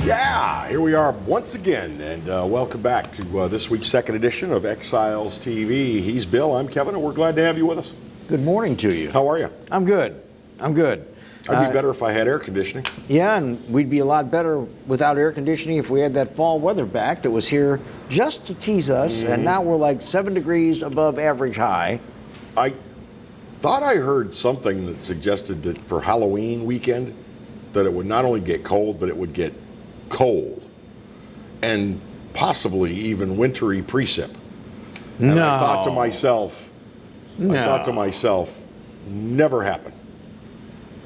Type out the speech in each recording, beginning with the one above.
Yeah, here we are once again, and welcome back to this week's second edition of Exiles TV. He's Bill, I'm Kevin, and we're glad to have you with us. Good morning to you. How are you? I'm good. I'm good. I'd be better if I had air conditioning. Yeah, and we'd be a lot better without air conditioning if we had that fall weather back that was here just to tease us, and now we're like 7 degrees above average high. I thought I heard something that suggested that for Halloween weekend, that it would not only get cold, but it would get cold and possibly even wintry precip. And No. I thought to myself, never happened.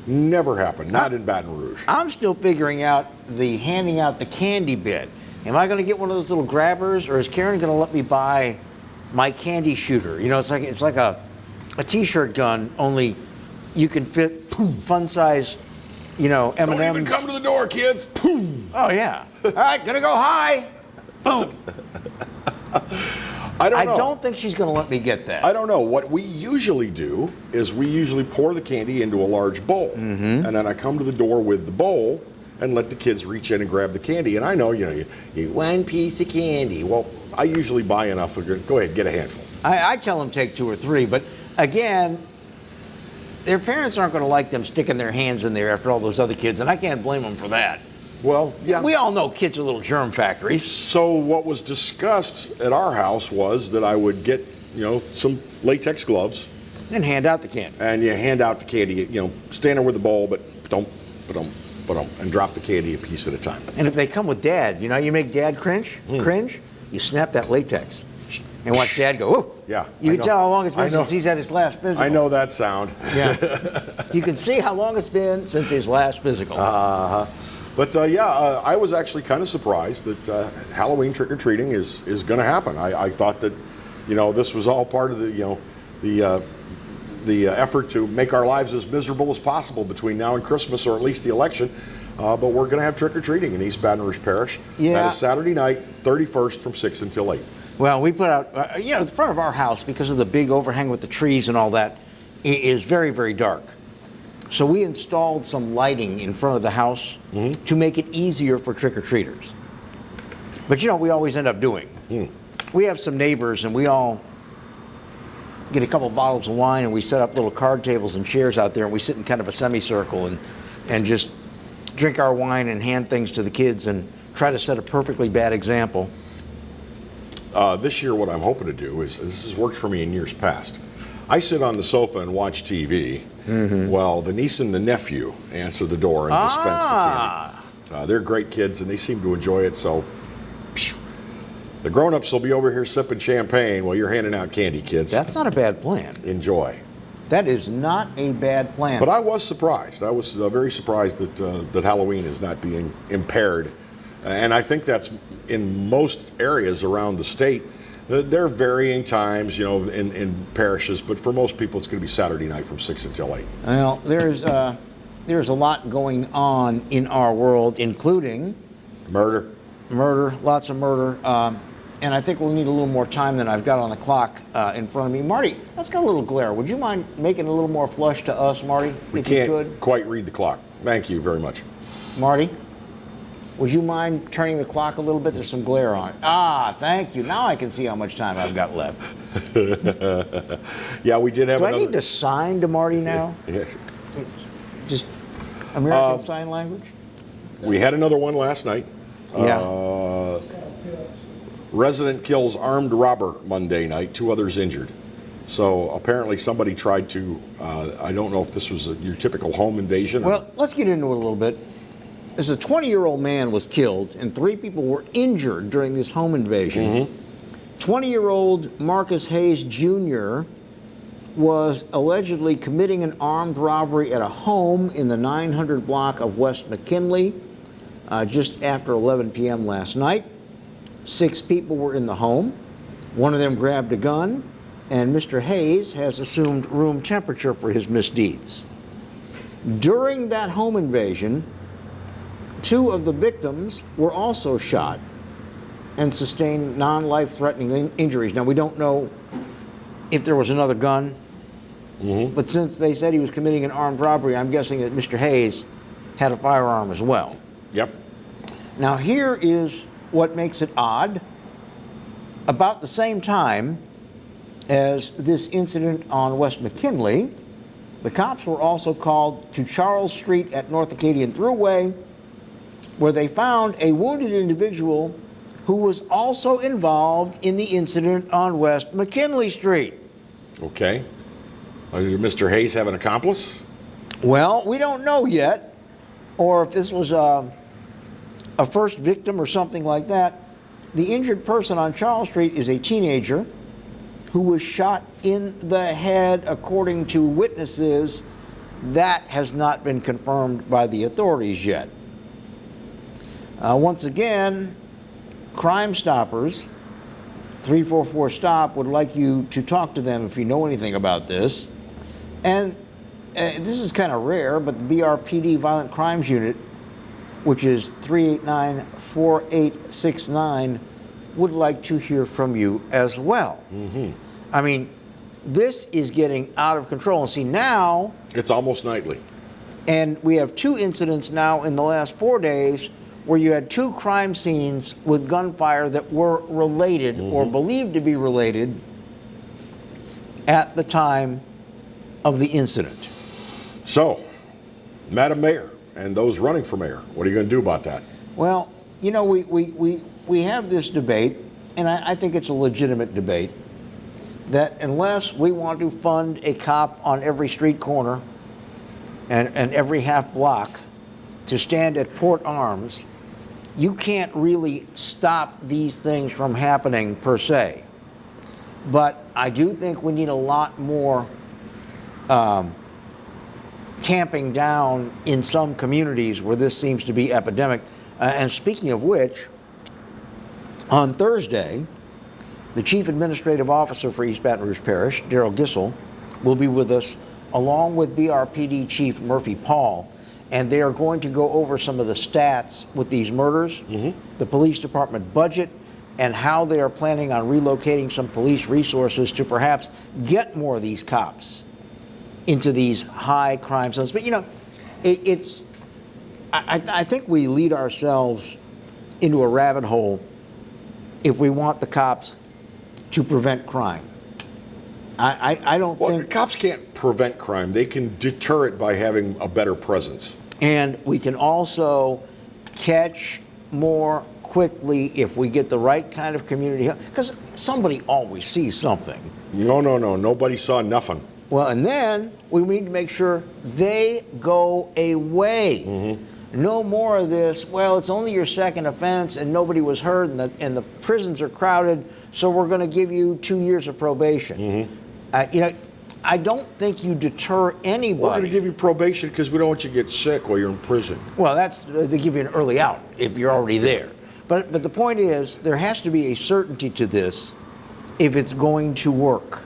Never happened. Not in Baton Rouge. I'm still figuring out the handing out the candy bit. Am I going to get one of those little grabbers, or is Karen going to let me buy my candy shooter? You know, it's like a T-shirt gun, only you can fit fun size, M&Ms. Don't even come to the door, kids. Boom. Oh yeah. All right, gonna go high. Boom. I don't know. I don't think she's going to let me get that. I don't know. What we usually do is we usually pour the candy into a large bowl. And then I come to the door with the bowl and let the kids reach in and grab the candy. And I know, you one piece of candy. Well, I usually buy enough. Go ahead, get a handful. I tell them take 2 or 3, but again, their parents aren't going to like them sticking their hands in there after all those other kids, and I can't blame them for that. Well, yeah. We all know kids are little germ factories. So what was discussed at our house was that I would get, some latex gloves. And hand out the candy. And you hand out the candy, stand there with the bowl, but don't, and drop the candy a piece at a time. And if they come with Dad, you make Dad cringe, you snap that latex and watch Dad go, oh. Yeah. You can tell how long it's been since he's had his last physical. I know that sound. Yeah. You can see how long it's been since his last physical. But I was actually kind of surprised that Halloween trick-or-treating is going to happen. I thought that, this was all part of the effort to make our lives as miserable as possible between now and Christmas, or at least the election. But we're going to have trick-or-treating in East Baton Rouge Parish. Yeah. That is Saturday night, 31st from 6 until 8. Well, we put out, the front of our house, because of the big overhang with the trees and all that, is very, very dark. So we installed some lighting in front of the house to make it easier for trick-or-treaters. But we always end up doing. We have some neighbors, and we all get a couple bottles of wine, and we set up little card tables and chairs out there, and we sit in kind of a semicircle and just drink our wine and hand things to the kids and try to set a perfectly bad example. This year, what I'm hoping to do is, this has worked for me in years past. I sit on the sofa and watch TV. Well, the niece and the nephew answer the door and dispense the candy. They're great kids, and they seem to enjoy it. So, the grown-ups will be over here sipping champagne while you're handing out candy, kids. That's not a bad plan. Enjoy. That is not a bad plan. But I was surprised. I was very surprised that Halloween is not being impaired. And I think that's in most areas around the state. There are varying times, in parishes, but for most people, it's going to be Saturday night from 6 until 8. Well, there's a lot going on in our world, including Murder, lots of murder, and I think we'll need a little more time than I've got on the clock in front of me. Marty, that's got a little glare. Would you mind making it a little more flush to us, Marty? We can't quite read the clock. Thank you very much. Marty? Would you mind turning the clock a little bit? There's some glare on it. Thank you. Now I can see how much time I've got left. Yeah, we did have Do another... I need to sign to Marty now? Yes. Just American Sign Language? We had another one last night. Yeah. Resident kills armed robber Monday night, 2 others injured. So apparently somebody tried to, I don't know if this was your typical home invasion. Well, let's get into it a little bit. As a 20-year-old man was killed and 3 people were injured during this home invasion. 20-year-old Marcus Hayes Jr. was allegedly committing an armed robbery at a home in the 900 block of West McKinley just after 11 p.m. last night. 6 people were in the home. One of them grabbed a gun, and Mr. Hayes has assumed room temperature for his misdeeds. During that home invasion, 2 of the victims were also shot and sustained non-life-threatening injuries. Now, we don't know if there was another gun, but since they said he was committing an armed robbery, I'm guessing that Mr. Hayes had a firearm as well. Yep. Now, here is what makes it odd. About the same time as this incident on West McKinley, the cops were also called to Charles Street at North Acadian Thruway, where they found a wounded individual who was also involved in the incident on West McKinley Street. Okay. Did Mr. Hayes have an accomplice? Well, we don't know yet, or if this was a first victim or something like that. The injured person on Charles Street is a teenager who was shot in the head, according to witnesses. That has not been confirmed by the authorities yet. Once again, Crime Stoppers, 344 STOP, would like you to talk to them if you know anything about this. And this is kind of rare, but the BRPD Violent Crimes Unit, which is 389-4869, would like to hear from you as well. Mm-hmm. I mean, this is getting out of control. And see, now... It's almost nightly. And we have 2 incidents now in the last 4 days where you had 2 crime scenes with gunfire that were related or believed to be related at the time of the incident. So, Madam Mayor and those running for mayor, what are you going to do about that? Well, you know, we have this debate, and I think it's a legitimate debate, that unless we want to fund a cop on every street corner and every half block to stand at port arms, you can't really stop these things from happening per se. But I do think we need a lot more tamping down in some communities where this seems to be epidemic. And speaking of which, on Thursday, the Chief Administrative Officer for East Baton Rouge Parish, Daryl Gissel, will be with us, along with BRPD Chief Murphy Paul, and they are going to go over some of the stats with these murders, the police department budget, and how they are planning on relocating some police resources to perhaps get more of these cops into these high crime zones. But you know, I think we lead ourselves into a rabbit hole if we want the cops to prevent crime. I don't think... Cops can't prevent crime. They can deter it by having a better presence. And we can also catch more quickly if we get the right kind of community help. Because somebody always sees something. No. Nobody saw nothing. Well, and then we need to make sure they go away. No more of this, well, it's only your second offense and nobody was hurt and the prisons are crowded, so we're going to give you 2 years of probation. You know, I don't think you deter anybody. We're going to give you probation because we don't want you to get sick while you're in prison. Well, they give you an early out if you're already there. But the point is, there has to be a certainty to this if it's going to work.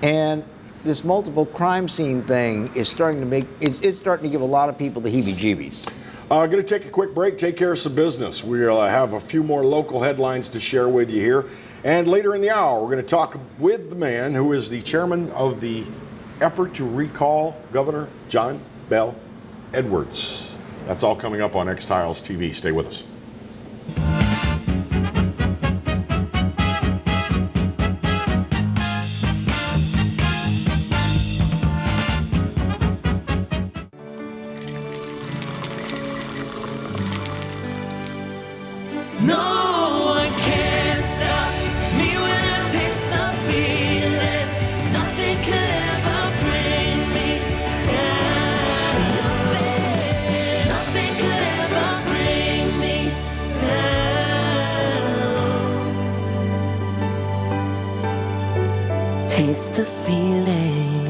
And this multiple crime scene thing is starting to it's starting to give a lot of people the heebie-jeebies. Going to take a quick break, take care of some business. We'll have a few more local headlines to share with you here. And later in the hour, we're going to talk with the man who is the chairman of the effort to recall Governor John Bel Edwards. That's all coming up on Exiles TV. Stay with us. Taste the feeling.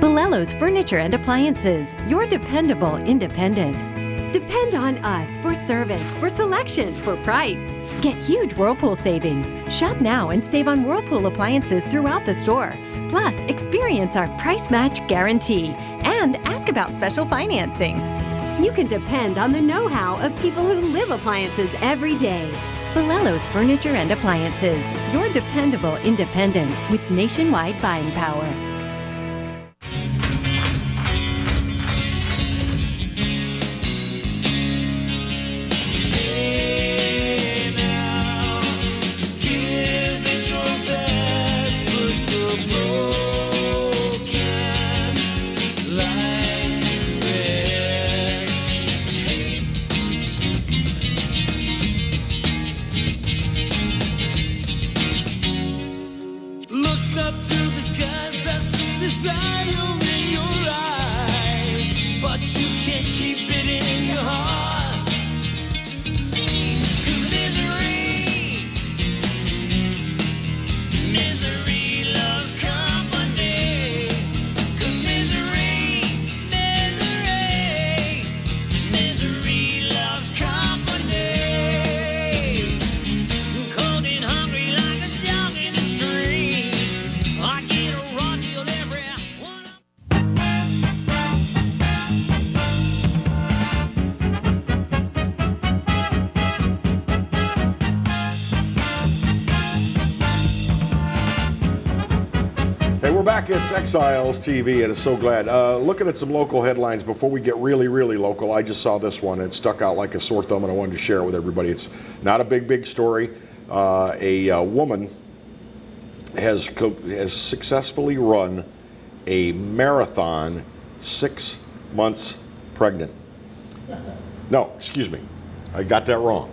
Bolello's Furniture and Appliances, your dependable independent. Depend on us for service, for selection, for price. Get huge Whirlpool savings. Shop now and save on Whirlpool appliances throughout the store. Plus, experience our price match guarantee and ask about special financing. You can depend on the know-how of people who live appliances every day. Bolello's Furniture and Appliances, your dependable independent with nationwide buying power. you can't keep it in your heart. 'Cause misery loves company. 'Cause misery loves company. Cold and hungry like a dog in the street. I get a raw deal every one. Hey, we're back. It's Exiles TV, and it's so glad. Looking at some local headlines before we get really, really local. I just saw this one. It stuck out like a sore thumb, and I wanted to share it with everybody. It's not a big story. A woman has successfully run a marathon 6 months pregnant. No, excuse me. I got that wrong.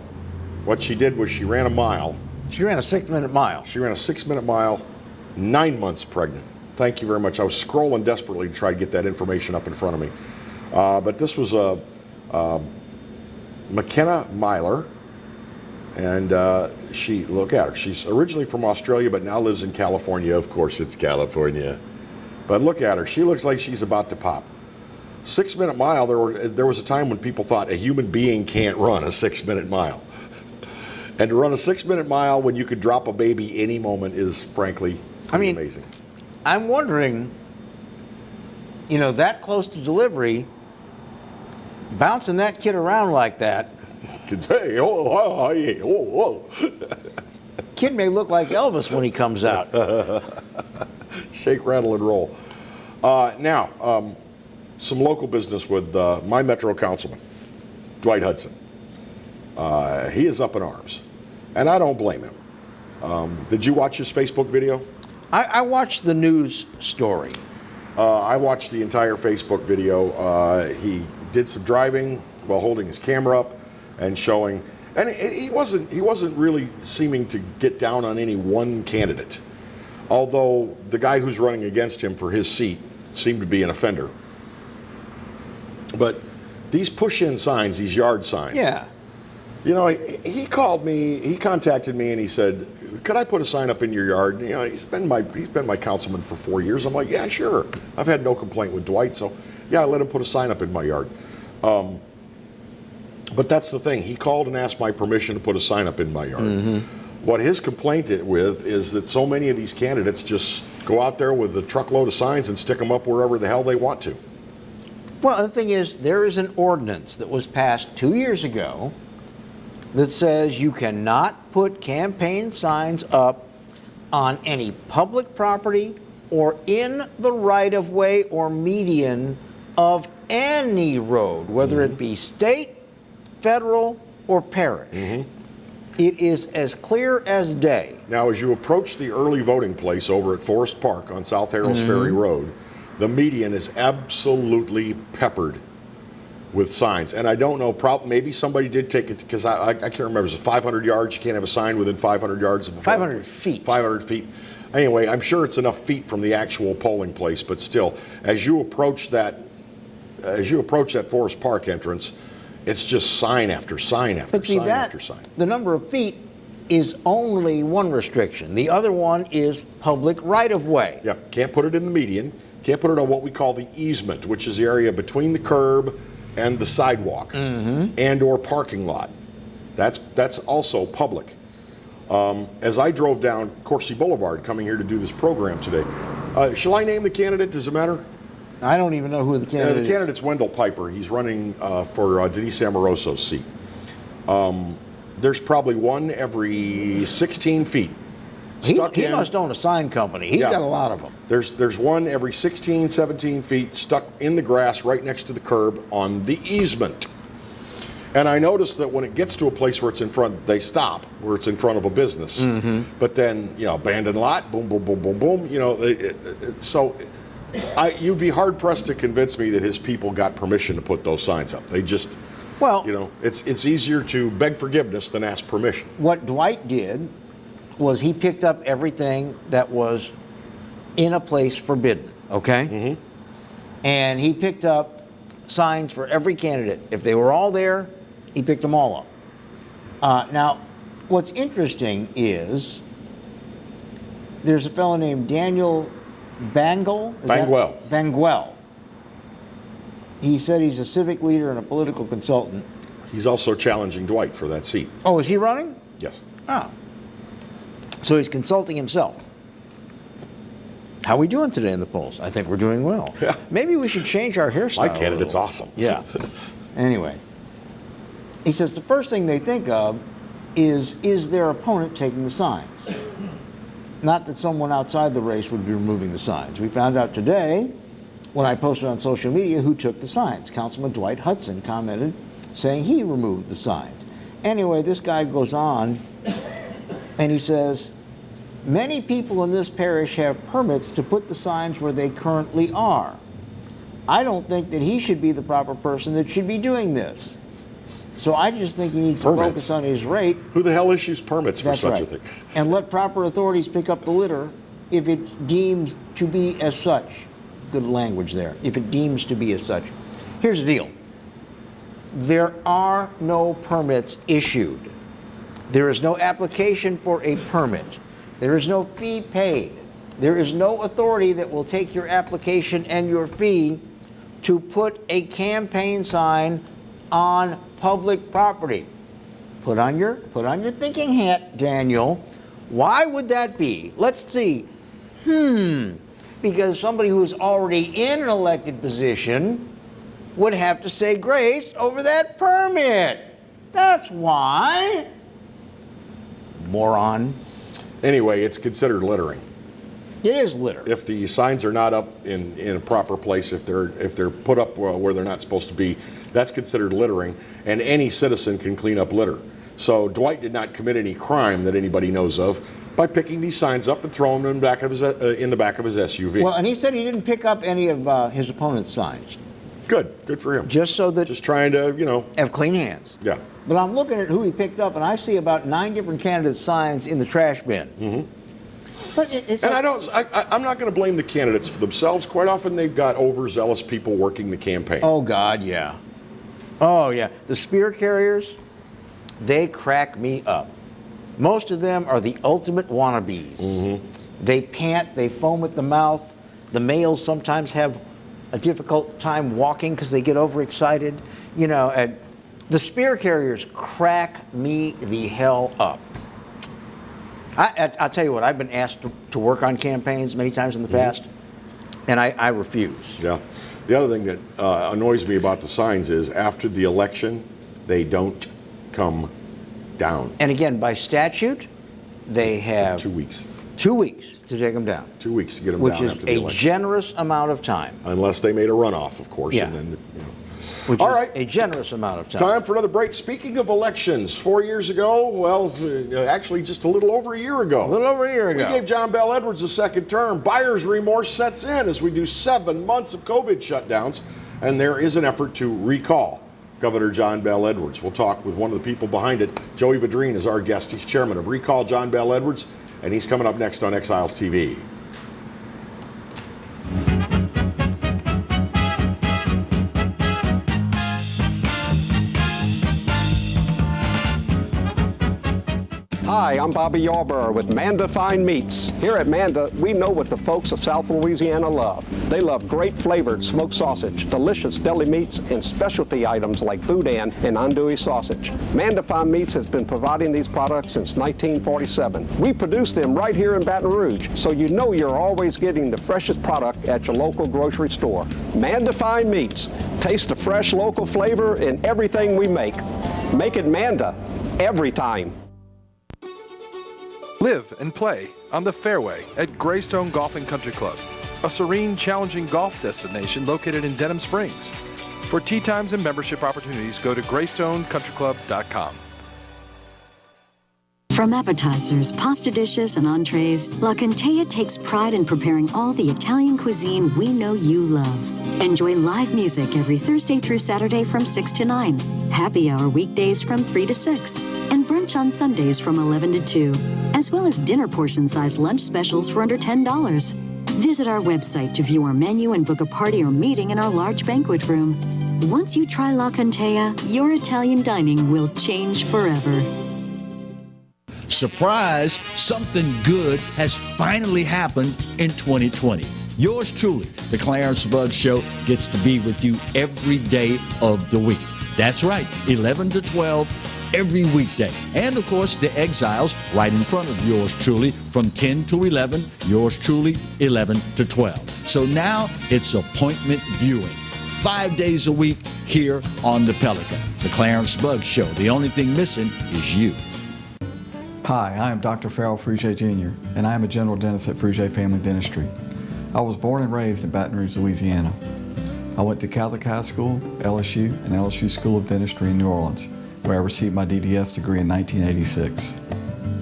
What she did was she ran a mile. She ran a 6-minute mile. She ran a 6-minute mile, 9 months pregnant. Thank you very much. I was scrolling desperately to try to get that information up in front of me. But this was McKenna Myler. And look at her. She's originally from Australia, but now lives in California. Of course, it's California. But look at her. She looks like she's about to pop. 6-minute mile, there was a time when people thought a human being can't run a 6-minute mile. And to run a 6-minute mile when you could drop a baby any moment is, frankly, amazing. I'm wondering, that close to delivery, bouncing that kid around like that, Hey, kid may look like Elvis when he comes out. Shake, rattle, and roll. Now, some local business with my Metro Councilman, Dwight Hudson. He is up in arms, and I don't blame him. Did you watch his Facebook video? I watched the news story. I watched the entire Facebook video. He did some driving while holding his camera up and showing, and he wasn't really seeming to get down on any one candidate. Although the guy who's running against him for his seat seemed to be an offender. But these push-in signs, these yard signs. Yeah. He called me, he contacted me, and he said, could I put a sign up in your yard? He's been my councilman for 4 years. I'm like, yeah, sure. I've had no complaint with Dwight, so yeah, I let him put a sign up in my yard. But that's the thing. He called and asked my permission to put a sign up in my yard. Mm-hmm. What his complaint is that so many of these candidates just go out there with a truckload of signs and stick them up wherever the hell they want to. Well, the thing is, there is an ordinance that was passed 2 years ago that says you cannot put campaign signs up on any public property or in the right-of-way or median of any road, whether it be state, federal, or parish. Mm-hmm. It is as clear as day. Now, as you approach the early voting place over at Forest Park on South Harrells Ferry Road, the median is absolutely peppered with signs. And I don't know, maybe somebody did take it, because I can't remember. Is it 500 yards? You can't have a sign within 500 yards of a 500 feet. 500 feet. Anyway, I'm sure it's enough feet from the actual polling place, but still, as you approach that Forest Park entrance, it's just sign after sign after sign after sign. The number of feet is only one restriction. The other one is public right-of-way. Yeah, can't put it in the median. Can't put it on what we call the easement, which is the area between the curb and the sidewalk and or parking lot. That's also public. As I drove down Coursey Boulevard coming here to do this program today, shall I name the candidate? Does it matter? I don't even know who the candidate is. The candidate's Wendell Piper. He's running for Denise Amoroso's seat. There's probably one every 16 feet. He must own a sign company. He's got a lot of them. There's one every 16, 17 feet stuck in the grass right next to the curb on the easement. And I noticed that when it gets to a place where it's in front, they stop, where it's in front of a business. Mm-hmm. But then, abandoned lot, boom, boom, boom, boom, boom. You'd be hard pressed to convince me that his people got permission to put those signs up. They just, it's easier to beg forgiveness than ask permission. What Dwight did was he picked up everything that was in a place forbidden, okay? Mm-hmm. And he picked up signs for every candidate. If they were all there, he picked them all up. Now, what's interesting is there's a fellow named Daniel Banguel. He said he's a civic leader and a political consultant. He's also challenging Dwight for that seat. Oh, is he running? Yes. Oh. So he's consulting himself. How are we doing today in the polls? I think we're doing well. Yeah. Maybe we should change our hairstyle. My candidate's awesome. Yeah. Anyway, he says the first thing they think of is their opponent taking the signs? Not that someone outside the race would be removing the signs. We found out today, when I posted on social media, who took the signs. Councilman Dwight Hudson commented saying he removed the signs. Anyway, this guy goes on and he says, many people in this parish have permits to put the signs where they currently are. I don't think that he should be the proper person that should be doing this. So I just think he needs to focus on his rate. Who the hell issues permits for such a thing? And let proper authorities pick up the litter if it deems to be as such. Good language there. If it deems to be as such. Here's the deal. There are no permits issued. There is no application for a permit. There is no fee paid. There is no authority that will take your application and your fee to put a campaign sign on public property. Put on your thinking hat, Daniel. Why would that be? Let's see. Because somebody who's already in an elected position would have to say grace over that permit. That's why. Moron. Anyway, it's considered littering. It is litter. If the signs are not up in a proper place, if they're put up where they're not supposed to be, that's considered littering, and any citizen can clean up litter. So Dwight did not commit any crime that anybody knows of by picking these signs up and throwing them in the back of his SUV. Well, and he said he didn't pick up any of his opponent's signs. Good for him. Just trying to, have clean hands. Yeah. But I'm looking at who he picked up, and I see about 9 different candidates' signs in the trash bin. Mm-hmm. But it's and I'm not going to blame the candidates for themselves. Quite often, they've got overzealous people working the campaign. Oh God, yeah. Oh yeah. The spear carriers, they crack me up. Most of them are the ultimate wannabes. Mm-hmm. They pant, they foam at the mouth. The males sometimes have a difficult time walking because they get overexcited. And the spear carriers crack me the hell up. I'll tell you what, I've been asked to work on campaigns many times in the past, and I refuse. Yeah. The other thing that annoys me about the signs is after the election, they don't come down. And again, by statute, they have 2 weeks. 2 weeks to take them down. 2 weeks to get them down after the election. Which is a generous amount of time. Unless they made a runoff, of course. Yeah. And then, Which all is right. a generous amount of time. Time for another break. Speaking of elections, 4 years ago, well, actually just a little over a year ago. A little over a year ago. We gave John Bell Edwards a second term. Buyer's remorse sets in as we do 7 months of COVID shutdowns, and there is an effort to recall Governor John Bell Edwards. We'll talk with one of the people behind it. Joey Vidrine is our guest. He's chairman of Recall John Bell Edwards, and he's coming up next on Exiles TV. Hi, I'm Bobby Yarborough with Manda Fine Meats. Here at Manda, we know what the folks of South Louisiana love. They love great flavored smoked sausage, delicious deli meats, and specialty items like boudin and andouille sausage. Manda Fine Meats has been providing these products since 1947. We produce them right here in Baton Rouge, so you know you're always getting the freshest product at your local grocery store. Manda Fine Meats. Taste the fresh local flavor in everything we make. Make it Manda every time. Live and play on the fairway at Greystone Golf and Country Club, a serene, challenging golf destination located in Denham Springs. For tee times and membership opportunities, go to GreystoneCountryClub.com. From appetizers, pasta dishes, and entrees, La Cantea takes pride in preparing all the Italian cuisine we know you love. Enjoy live music every Thursday through Saturday from 6 to 9, happy hour weekdays from 3 to 6, and brunch on Sundays from 11 to 2, as well as dinner portion-sized lunch specials for under $10. Visit our website to view our menu and book a party or meeting in our large banquet room. Once you try La Contea, your Italian dining will change forever. Surprise, something good has finally happened in 2020. Yours truly, the Clarence Bugg Show, gets to be with you every day of the week. That's right, 11 to 12 every weekday. And of course, the Exiles right in front of yours truly from 10 to 11, yours truly 11 to 12. So now it's appointment viewing. 5 days a week here on the Pelican. The Clarence Bugg Show. The only thing missing is you. Hi, I am Dr. Farrell Frugier Jr., and I am a general dentist at Frugier Family Dentistry. I was born and raised in Baton Rouge, Louisiana. I went to Catholic High School, LSU, and LSU School of Dentistry in New Orleans, where I received my DDS degree in 1986.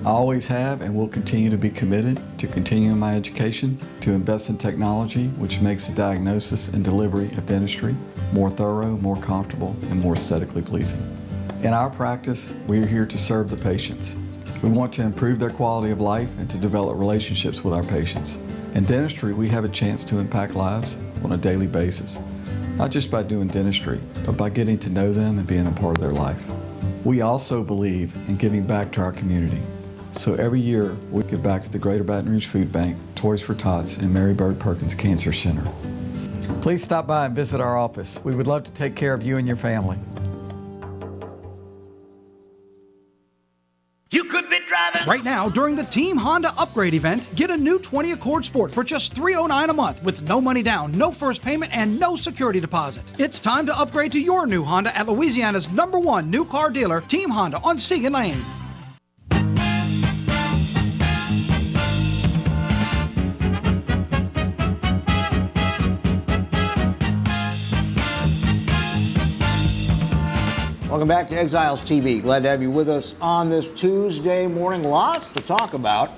I always have and will continue to be committed to continuing my education, to invest in technology which makes the diagnosis and delivery of dentistry more thorough, more comfortable, and more aesthetically pleasing. In our practice, we are here to serve the patients. We want to improve their quality of life and to develop relationships with our patients. In dentistry, we have a chance to impact lives on a daily basis, not just by doing dentistry, but by getting to know them and being a part of their life. We also believe in giving back to our community. So every year, we give back to the Greater Baton Rouge Food Bank, Toys for Tots, and Mary Bird Perkins Cancer Center. Please stop by and visit our office. We would love to take care of you and your family. Right now, during the Team Honda Upgrade event, get a new 20 Accord Sport for just $309 a month with no money down, no first payment, and no security deposit. It's time to upgrade to your new Honda at Louisiana's #1 new car dealer, Team Honda on Segan Lane. Welcome back to Exiles TV. Glad to have you with us on this Tuesday morning. Lots to talk about.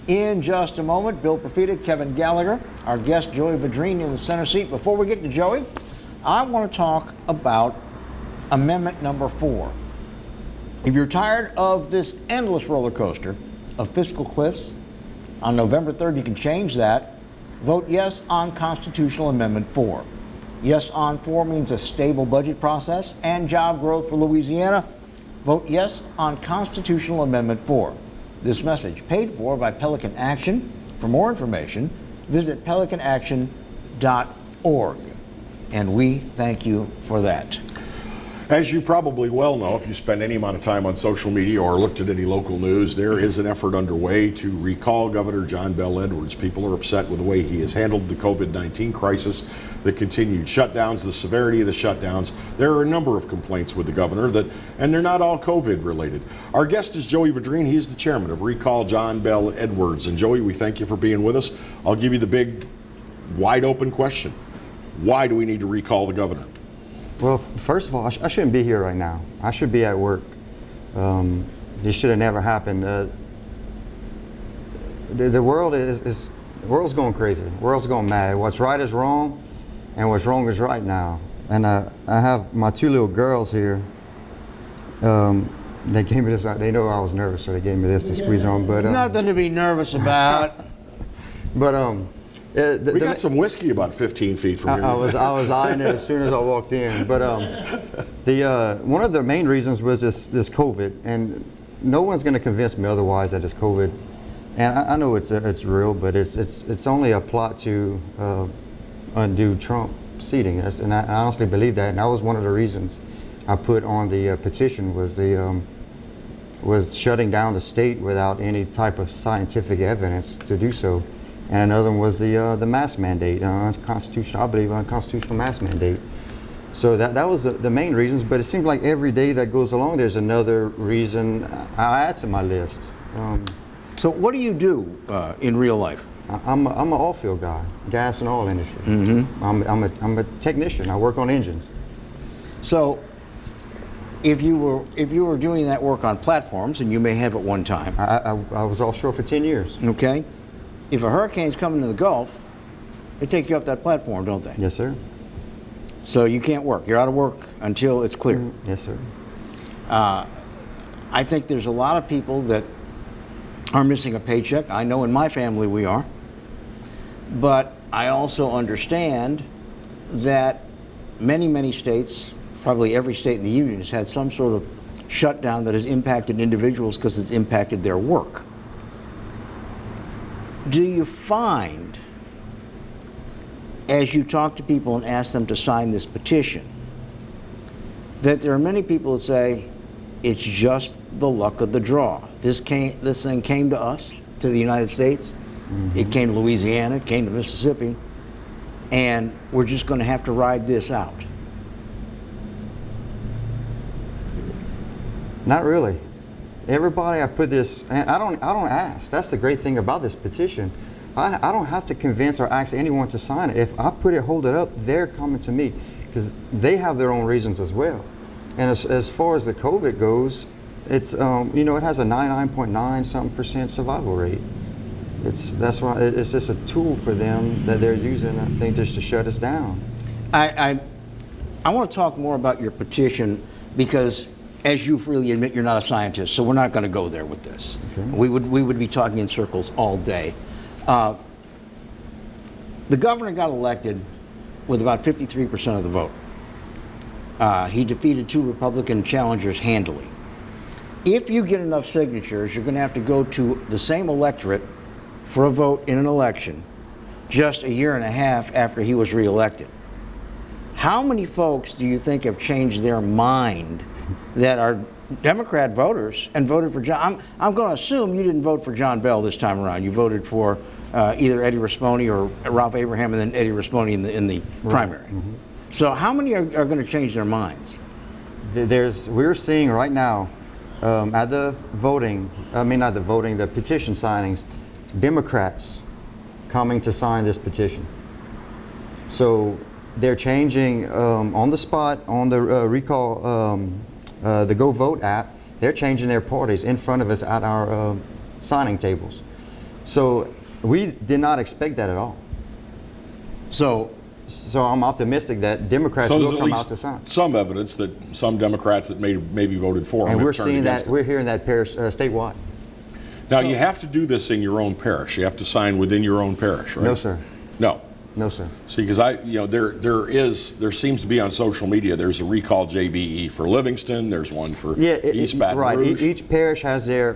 In just a moment, Bill Profita, Kevin Gallagher, our guest Joey Vidrine in the center seat. Before we get to Joey, I want to talk about Amendment number 4. If you're tired of this endless roller coaster of fiscal cliffs, on November 3rd you can change that. Vote yes on Constitutional Amendment 4. Yes on 4 means a stable budget process and job growth for Louisiana. Vote yes on Constitutional Amendment 4. This message paid for by Pelican Action. For more information, visit pelicanaction.org. And we thank you for that. As you probably well know, if you spend any amount of time on social media or looked at any local news, there is an effort underway to recall Governor John Bel Edwards. People are upset with the way he has handled the COVID-19 crisis, the continued shutdowns, the severity of the shutdowns. There are a number of complaints with the governor, and they're not all COVID related. Our guest is Joey Vidrine. He is the chairman of Recall John Bel Edwards. And Joey, we thank you for being with us. I'll give you the big, wide open question. Why do we need to recall the governor? Well, first of all, I shouldn't be here right now. I should be at work. This should have never happened. The world the world's going crazy. The world's going mad. What's right is wrong, and what's wrong is right now. And I have my 2 little girls here. They gave me this. They know I was nervous, so they gave me this to squeeze on. But nothing to be nervous about. But we got some whiskey about 15 feet from here. I was eyeing it as soon as I walked in. But one of the main reasons was this COVID, and no one's going to convince me otherwise that it's COVID. And I know it's real, but it's only a plot to undo Trump seating us, and I honestly believe that. And that was one of the reasons I put on the petition was shutting down the state without any type of scientific evidence to do so. And another one was the mask mandate, unconstitutional. I believe unconstitutional mask mandate. So that was the main reasons. But it seems like every day that goes along, there's another reason I add to my list. So what do you do in real life? I'm an oil field guy, gas and oil industry. Mm-hmm. I'm a technician. I work on engines. So if you were doing that work on platforms, and you may have at one time. I was offshore for 10 years. Okay. If a hurricane's coming to the Gulf, they take you off that platform, don't they? Yes, sir. So you can't work. You're out of work until it's clear. Yes, sir. I think there's a lot of people that are missing a paycheck. I know in my family we are. But I also understand that many, many states, probably every state in the union, has had some sort of shutdown that has impacted individuals because it's impacted their work. Do you find, as you talk to people and ask them to sign this petition, that there are many people that say, it's just the luck of the draw. This thing came to us, to the United States. It came to Louisiana, it came to Mississippi, and we're just going to have to ride this out. Not really. Everybody I put this, and I don't ask. That's the great thing about this petition. I don't have to convince or ask anyone to sign it. If I put it, hold it up, they're coming to me because they have their own reasons as well. And as far as the COVID goes, it's you know, it has a 99.9 something % survival rate. That's why it's just a tool for them that they're using, I think, just to shut us down. I want to talk more about your petition because, as you freely admit, you're not a scientist, so we're not going to go there with this. Okay. We would be talking in circles all day. The governor got elected with about 53% of the vote. He defeated 2 Republican challengers handily. If you get enough signatures, you're going to have to go to the same electorate for a vote in an election just a year and a half after he was reelected. How many folks do you think have changed their mind that are Democrat voters and voted for John? I'm going to assume you didn't vote for John Bell this time around. You voted for either Eddie Rispone or Ralph Abraham, and then Eddie Rispone in the primary. Mm-hmm. So how many are going to change their minds? We're seeing right now at the the petition signings, Democrats coming to sign this petition. So they're changing on the spot on the recall, the Go Vote app. They're changing their parties in front of us at our signing tables. So we did not expect that at all. So I'm optimistic that Democrats will come out to sign. Some evidence that some Democrats that maybe voted for him and we're have turned seeing against that. him. We're hearing that parish statewide. Now you have to do this in your own parish. You have to sign within your own parish, right? No, sir. No. No, sir. See, because there seems to be on social media. There's a recall JBE for Livingston. There's one for East Baton Rouge. Each parish has their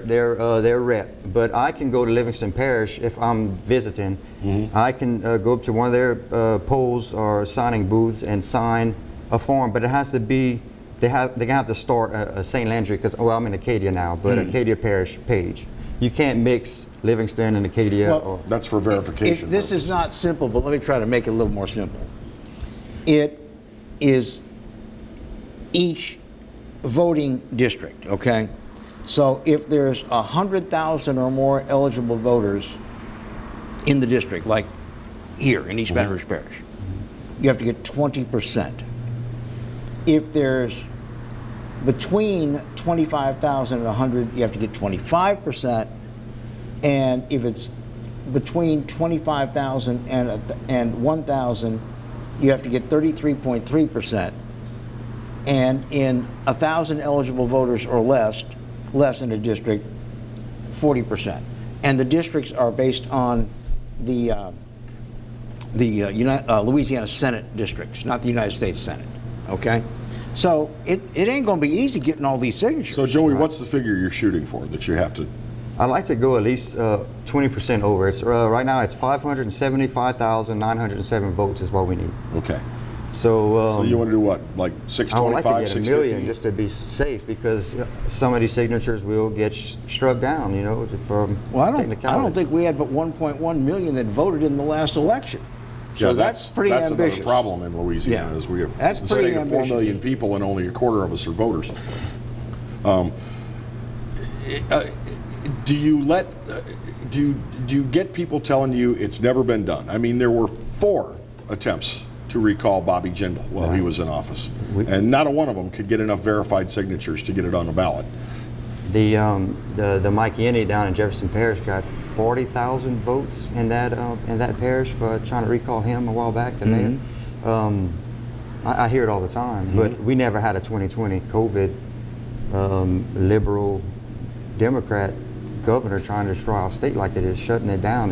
rep, but I can go to Livingston Parish if I'm visiting. Mm-hmm. I can go up to one of their polls or signing booths and sign a form, but it has to be. They're gonna have to start a St. Landry because I'm in Acadia now, but Acadia Parish page. You can't mix Livingston and Acadia. Well, that's for verification. This is not simple, but let me try to make it a little more simple. It is each voting district, okay? So if there's 100,000 or more eligible voters in the district, like here in East Baton Rouge Parish, you have to get 20%. If there's between 25,000 and 100, you have to get 25%. And if it's between 25,000 and 1,000, you have to get 33.3%. And in 1,000 eligible voters or less in a district, 40%. And the districts are based on the Louisiana Senate districts, not the United States Senate. Okay, so it ain't going to be easy getting all these signatures. So Joey, what's the figure you're shooting for that you have to? I'd like to go at least 20% over. It's right now it's 575,907 votes is what we need. Okay. So you want to do what, like 625, I would like to get 650? a million just to be safe because some of these signatures will get struck down. You know, from technicality. I don't think we had but 1.1 million that voted in the last election. So that's pretty ambitious. That's another problem in Louisiana is we have a state of 4 million people and only a quarter of us are voters. Do you get people telling you it's never been done? I mean, there were 4 attempts to recall Bobby Jindal while he was in office, and not a one of them could get enough verified signatures to get it on the ballot. The Mike Yenny down in Jefferson Parish got 40,000 votes in that parish for trying to recall him a while back. The mayor. I hear it all the time, but we never had a 2020 COVID liberal Democrat governor trying to destroy our state like it is, shutting it down.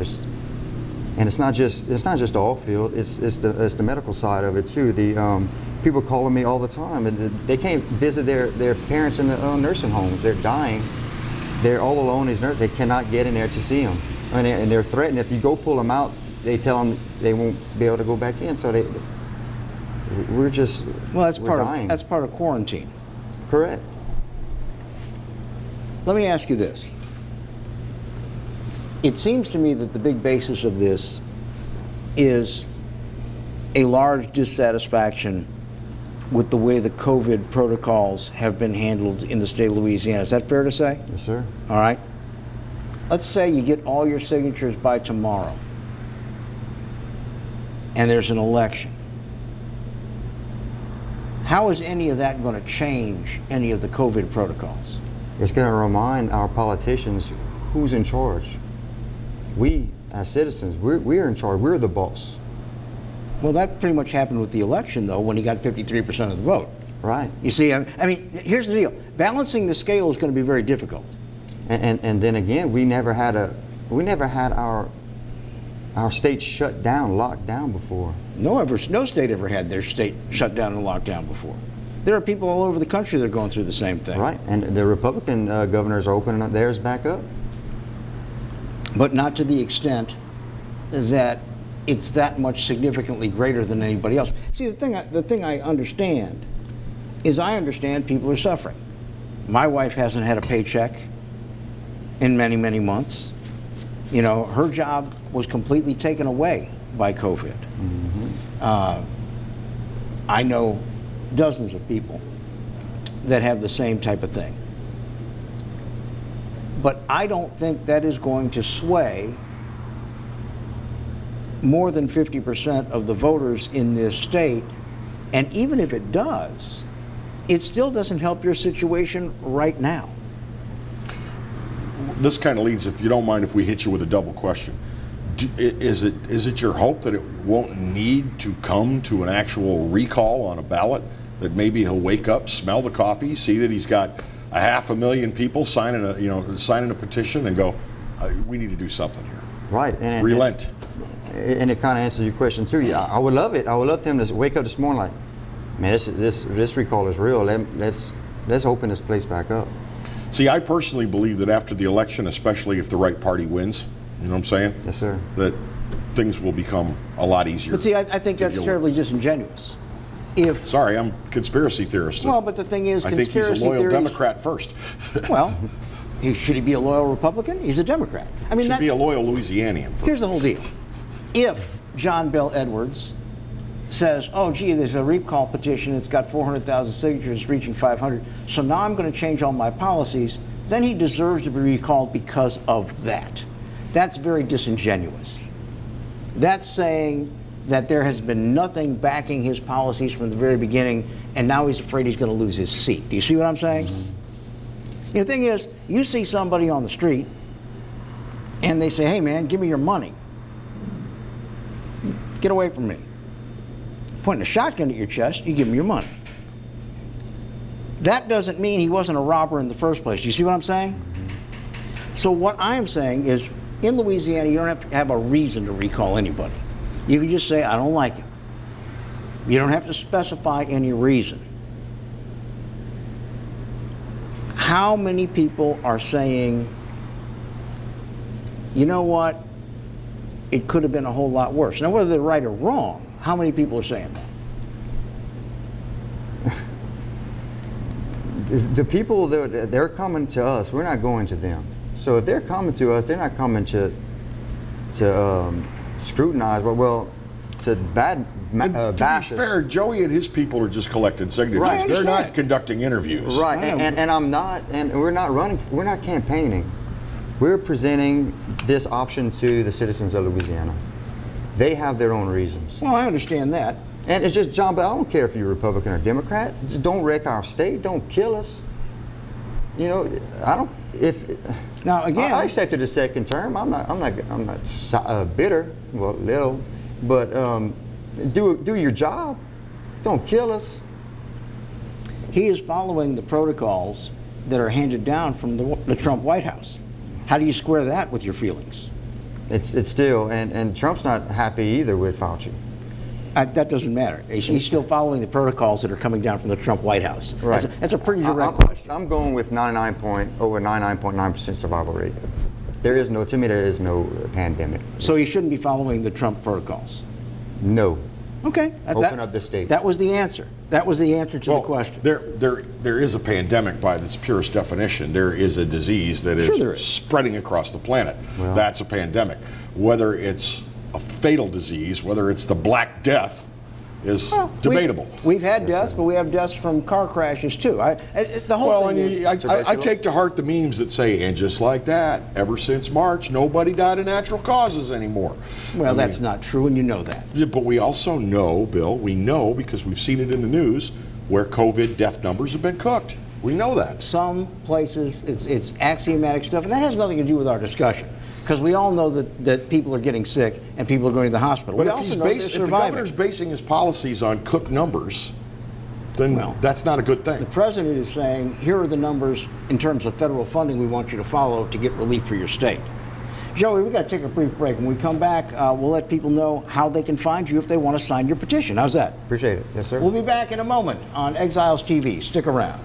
And it's not just the off field. It's the medical side of it too. The people calling me all the time, and they can't visit their parents in the nursing homes. They're dying. They're all alone. They cannot get in there to see them, and they're threatened. If you go pull them out, they tell them they won't be able to go back in. So we're just that's dying. That's part of quarantine. Correct. Let me ask you this. It seems to me that the big basis of this is a large dissatisfaction with the way the COVID protocols have been handled in the state of Louisiana. Is that fair to say? Yes, sir. All right. Let's say you get all your signatures by tomorrow, and there's an election. How is any of that going to change any of the COVID protocols? It's going to remind our politicians who's in charge. We, as citizens, we're in charge. We're the boss. Well, that pretty much happened with the election, though, when he got 53% of the vote. Right. You see, I mean, here's the deal. Balancing the scale is going to be very difficult. And then again, we never had our state shut down, locked down before. No state ever had their state shut down and locked down before. There are people all over the country that are going through the same thing. Right, and the Republican governors are opening theirs back up. But not to the extent that it's that much significantly greater than anybody else. See, the thing I understand is I understand people are suffering. My wife hasn't had a paycheck in many, many months. You know, her job was completely taken away by COVID. Mm-hmm. I know dozens of people that have the same type of thing. But I don't think that is going to sway more than 50% of the voters in this state. And even if it does, it still doesn't help your situation right now. This kind of leads, if you don't mind, if we hit you with a double question. Is it your hope that it won't need to come to an actual recall on a ballot? That maybe he'll wake up, smell the coffee, see that he's got 500,000 people signing a petition, and go, we need to do something here. Right. And relent. And it kind of answers your question too. Yeah, I would love it. I would love him to wake up this morning like, man, this recall is real. Let's open this place back up. See, I personally believe that after the election, especially if the right party wins, you know what I'm saying? Yes, sir. That things will become a lot easier. But see, I think that's terribly disingenuous. Sorry, I'm a conspiracy theorist. Well, but the thing is, I think he's a loyal Democrat first. Well, should he be a loyal Republican? He's a Democrat. I mean, should be a loyal Louisianian first. Here's the whole deal. If John Bel Edwards says, oh, gee, there's a recall petition, it's got 400,000 signatures reaching 500, so now I'm going to change all my policies, then he deserves to be recalled because of that. That's very disingenuous. That's saying that there has been nothing backing his policies from the very beginning, and now he's afraid he's going to lose his seat. Do you see what I'm saying? Mm-hmm. The thing is, you see somebody on the street, and they say, hey, man, give me your money. Get away from me. Pointing a shotgun at your chest, you give him your money. That doesn't mean he wasn't a robber in the first place. Do you see what I'm saying? So what I'm saying is, in Louisiana, you don't have to have a reason to recall anybody. You can just say, I don't like him. You don't have to specify any reason. How many people are saying, you know what, it could have been a whole lot worse? Now, whether they're right or wrong, how many people are saying that? The people, they're coming to us. We're not going to them. So if they're coming to us, they're not coming to scrutinize, to bash to be fair, Joey and his people are just collecting signatures. Right. They're not conducting interviews. Right, and I'm not, and we're not campaigning. We're presenting this option to the citizens of Louisiana. They have their own reasons. Well, I understand that. And it's just, John, but I don't care if you're Republican or Democrat. Just don't wreck our state. Don't kill us. You know, I don't. Now again, I accepted a second term. I'm not bitter. Well, little, but do your job. Don't kill us. He is following the protocols that are handed down from the Trump White House. How do you square that with your feelings? It's still, and Trump's not happy either with Fauci. That doesn't matter. He's still following the protocols that are coming down from the Trump White House. Right. That's a pretty direct question. I'm going with over 99.9% survival rate. To me, there is no pandemic. So he shouldn't be following the Trump protocols? No. Okay. Open up the state. That was the answer. That was the answer to the question. There is a pandemic by its purest definition. There is a disease that is spreading across the planet. Well, that's a pandemic. Whether it's a fatal disease, whether it's the Black Death, is debatable. We've had deaths, but we have deaths from car crashes too. I take to heart the memes that say, and just like that, ever since March, nobody died of natural causes anymore. Well, that's not true, and you know that. Yeah, but we also know, Bill, because we've seen it in the news, where COVID death numbers have been cooked. We know that. Some places, it's axiomatic stuff, and that has nothing to do with our discussion. Because we all know that people are getting sick and people are going to the hospital. But if the governor's basing his policies on cooked numbers, then that's not a good thing. The president is saying, here are the numbers in terms of federal funding we want you to follow to get relief for your state. Joey, we've got to take a brief break. When we come back, we'll let people know how they can find you if they want to sign your petition. How's that? Appreciate it. Yes, sir. We'll be back in a moment on Exiles TV. Stick around.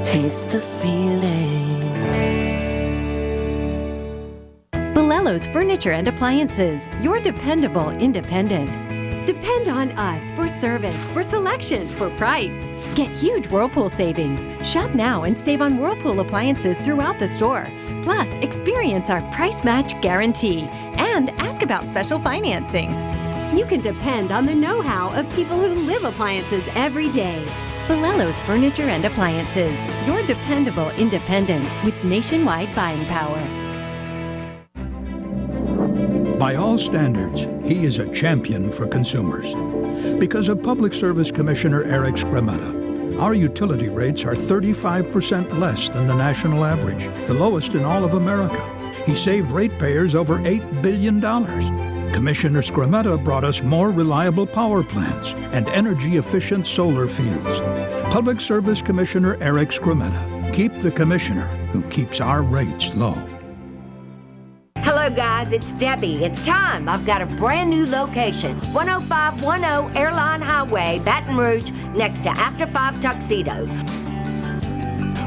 Taste the feeling. Bolello's Furniture and Appliances, your dependable independent. Depend on us for service, for selection, for price. Get huge Whirlpool savings. Shop now and save on Whirlpool appliances throughout the store. Plus, experience our price match guarantee and ask about special financing. You can depend on the know-how of people who live appliances every day. Bolello's Furniture and Appliances, your dependable independent with nationwide buying power. By all standards, he is a champion for consumers. Because of Public Service Commissioner Eric Skrmetta, our utility rates are 35% less than the national average, the lowest in all of America. He saved ratepayers over $8 billion. Commissioner Skrmetta brought us more reliable power plants and energy-efficient solar fields. Public Service Commissioner Eric Skrmetta. Keep the commissioner who keeps our rates low. Hello guys, it's Debbie. It's time. I've got a brand new location. 10510 Airline Highway, Baton Rouge, next to After 5 Tuxedos.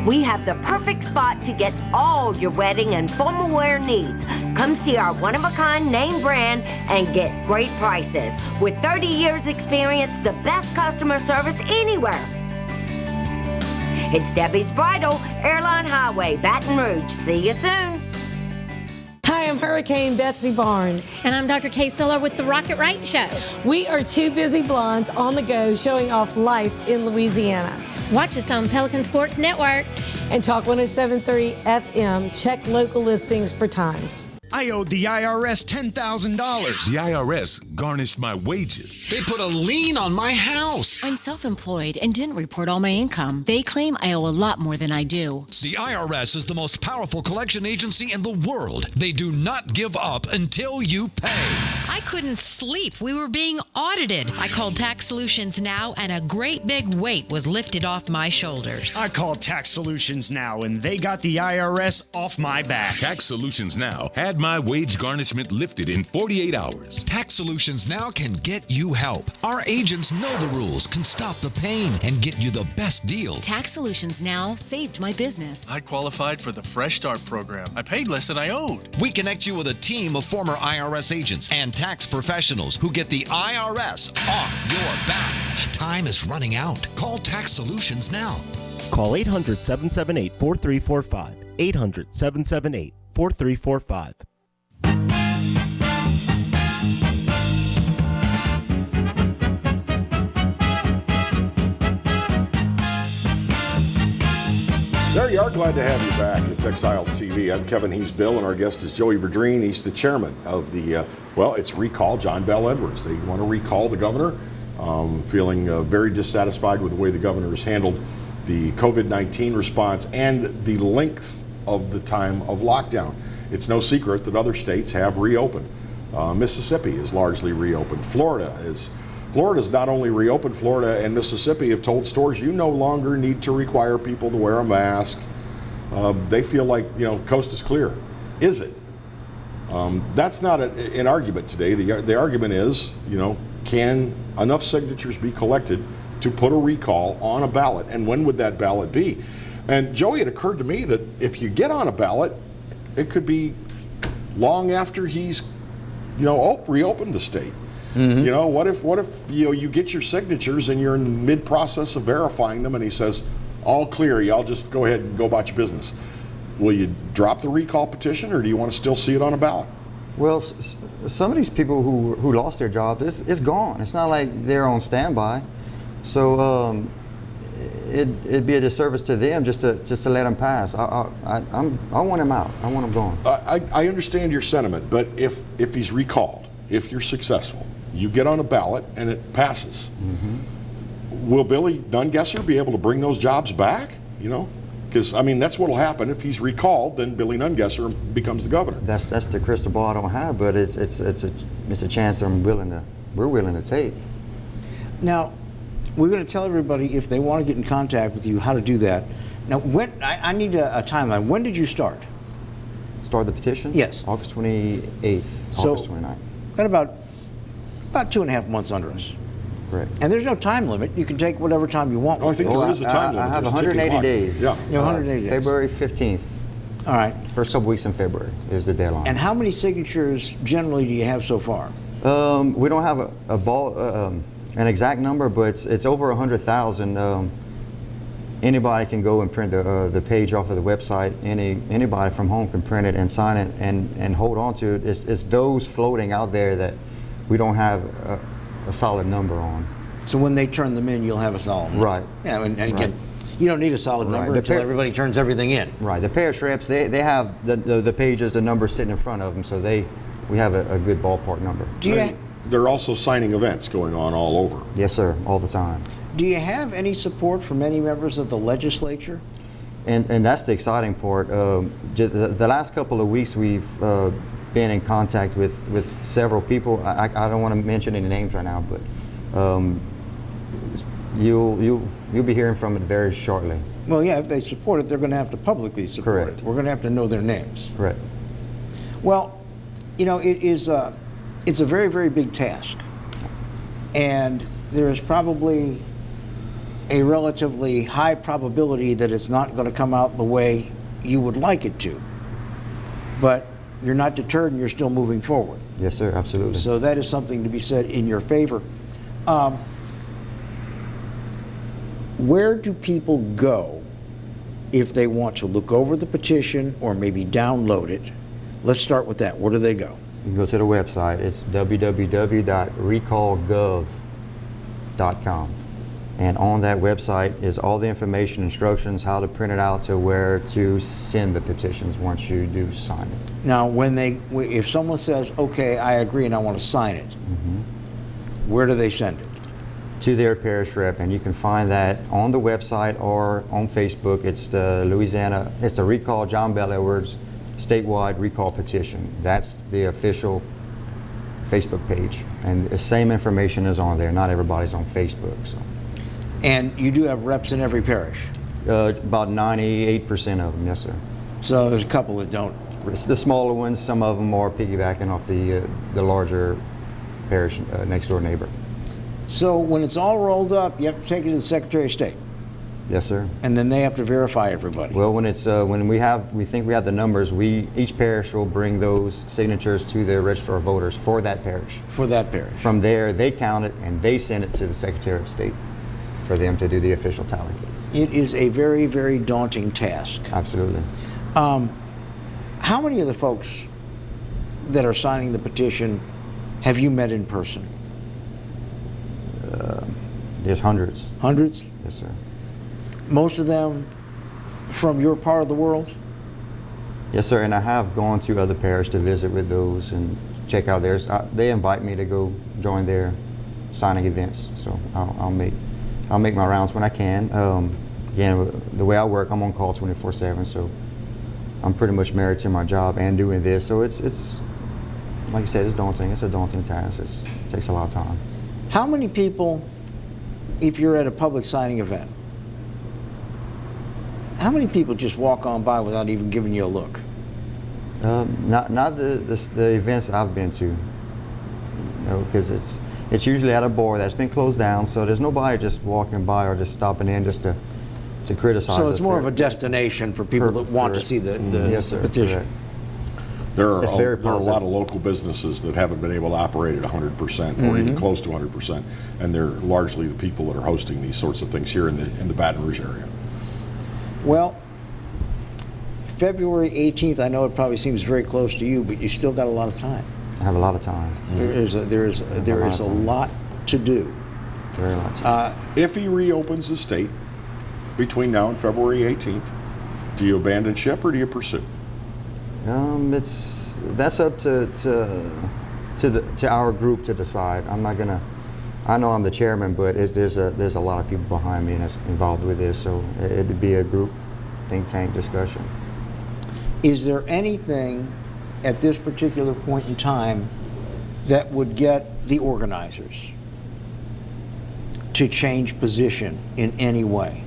We have the perfect spot to get all your wedding and formal wear needs. Come see our one-of-a-kind name brand and get great prices. With 30 years experience, the best customer service anywhere. It's Debbie's Bridal, Airline Highway, Baton Rouge. See you soon. Hi, I'm Hurricane Betsy Barnes. And I'm Dr. Kay Siller with the Rocket Right Show. We are two busy blondes on the go showing off life in Louisiana. Watch us on Pelican Sports Network. And Talk 107.3 FM. Check local listings for times. I owed the IRS $10,000. The IRS garnished my wages. They put a lien on my house. I'm self-employed and didn't report all my income. They claim I owe a lot more than I do. The IRS is the most powerful collection agency in the world. They do not give up until you pay. I couldn't sleep. We were being audited. I called Tax Solutions Now, and a great big weight was lifted off my shoulders. I called Tax Solutions Now, and they got the IRS off my back. Tax Solutions Now had my wage garnishment lifted in 48 hours. Tax Solutions Now can get you help. Our agents know the rules, can stop the pain, and get you the best deal. Tax Solutions Now saved my business. I qualified for the Fresh Start program. I paid less than I owed. We connect you with a team of former IRS agents and tax professionals who get the IRS off your back. Time is running out. Call Tax Solutions now. Call 800-778-4345. 800-778-4345. There you are glad to have you back. It's Exiles TV. I'm Kevin He's Bill, and our guest is Joey Vidrine. He's the chairman of the, it's recall John Bell Edwards. They want to recall the governor, feeling very dissatisfied with the way the governor has handled the COVID-19 response and the length of the time of lockdown. It's no secret that other states have reopened. Mississippi is largely reopened. Florida's not only reopened, Florida and Mississippi have told stores you no longer need to require people to wear a mask. They feel like, coast is clear. Is it? That's not an argument today. The argument is, can enough signatures be collected to put a recall on a ballot? And when would that ballot be? And Joey, it occurred to me that if you get on a ballot, it could be long after he's, reopened the state. Mm-hmm. What if you get your signatures and you're in the mid-process of verifying them and he says, all clear, y'all just go ahead and go about your business. Will you drop the recall petition, or do you want to still see it on a ballot? Well, some of these people who lost their jobs, it's gone. It's not like they're on standby. So it'd be a disservice to them just to let them pass. I want him out. I want him gone. I understand your sentiment, but if he's recalled, if you're successful, you get on a ballot and it passes. Mm-hmm. Will Billy Nungesser be able to bring those jobs back? Because that's what'll happen if he's recalled. Then Billy Nungesser becomes the governor. That's the crystal ball I don't have, but it's a chance we're willing to take. Now, we're going to tell everybody, if they want to get in contact with you, how to do that. Now, when I need a timeline. When did you start? Start the petition? Yes. August 28th, so, August 29th. Got about 2.5 months under us. Correct. And there's no time limit. You can take whatever time you want. I think there is a time limit. I have 180 days. Yeah. 180 days. February 15th. All right. First couple weeks in February is the deadline. And how many signatures generally do you have so far? We don't have an exact number, but it's over 100,000. Anybody can go and print the page off of the website. Anybody from home can print it and sign it and hold on to it. It's those floating out there that we don't have a solid number on. So when they turn them in, you'll have a solid number. Right. Yeah, and again, you don't need a solid number until everybody turns everything in. Right. The parish reps, they have the pages, the numbers sitting in front of them, so we have a good ballpark number. They're also signing events going on all over. Yes, sir, all the time. Do you have any support from any members of the legislature? And that's the exciting part. The last couple of weeks we've been in contact with several people. I don't want to mention any names right now, but you'll be hearing from it very shortly. Well, yeah, if they support it, they're going to have to publicly support it. We're going to have to know their names. Correct. Well, it's a very, very big task, and there is probably a relatively high probability that it's not going to come out the way you would like it to. But you're not deterred and you're still moving forward. Yes, sir, absolutely. So that is something to be said in your favor. Where do people go if they want to look over the petition or maybe download it? Let's start with that. Where do they go? You can go to the website. It's www.recallgov.com. And on that website is all the information, instructions, how to print it out, to where to send the petitions once you do sign it. Now, if someone says, okay, I agree and I want to sign it, where do they send it? To their parish rep, and you can find that on the website or on Facebook. It's the Recall John Bell Edwards statewide recall petition. That's the official Facebook page, and the same information is on there. Not everybody's on Facebook, so. And you do have reps in every parish? About 98% of them, yes, sir. So there's a couple that don't. It's the smaller ones. Some of them are piggybacking off the larger parish next door neighbor. So when it's all rolled up, you have to take it to the Secretary of State. Yes, sir. And then they have to verify everybody. Well, when we think we have the numbers, each parish will bring those signatures to the Register of Voters for that parish. For that parish. From there, they count it and they send it to the Secretary of State for them to do the official tally. It is a very, very daunting task. Absolutely. How many of the folks that are signing the petition have you met in person? There's hundreds. Hundreds? Yes, sir. Most of them from your part of the world? Yes, sir, and I have gone to other parishes to visit with those and check out theirs. They invite me to go join their signing events, so I'll make my rounds when I can. Again, the way I work, I'm on call 24/7, so I'm pretty much married to my job and doing this. So it's like you said, it's daunting. It's a daunting task. It takes a lot of time. How many people, if you're at a public signing event, how many people just walk on by without even giving you a look? Not the events I've been to, because it's usually at a bar that's been closed down, so there's nobody just walking by or just stopping in just to criticize. So it's us more there. of a destination for people that want to see the Yes, sir, petition. correct. There are It's very a lot positive. of local businesses that haven't been able to operate at 100% or even close to 100%, and they're largely the people that are hosting these sorts of things here in the Baton Rouge area. Well, February 18th, I know it probably seems very close to you, but you still got a lot of time. I have a lot of time. There is a lot to do. Very much. If he reopens the state between now and February 18th, do you abandon ship or do you pursue? That's up to our group to decide. I'm not gonna. I know I'm the chairman, but there's a lot of people behind me that's involved with this, so it'd be a group think tank discussion. Is there anything at this particular point in time that would get the organizers to change position in any way?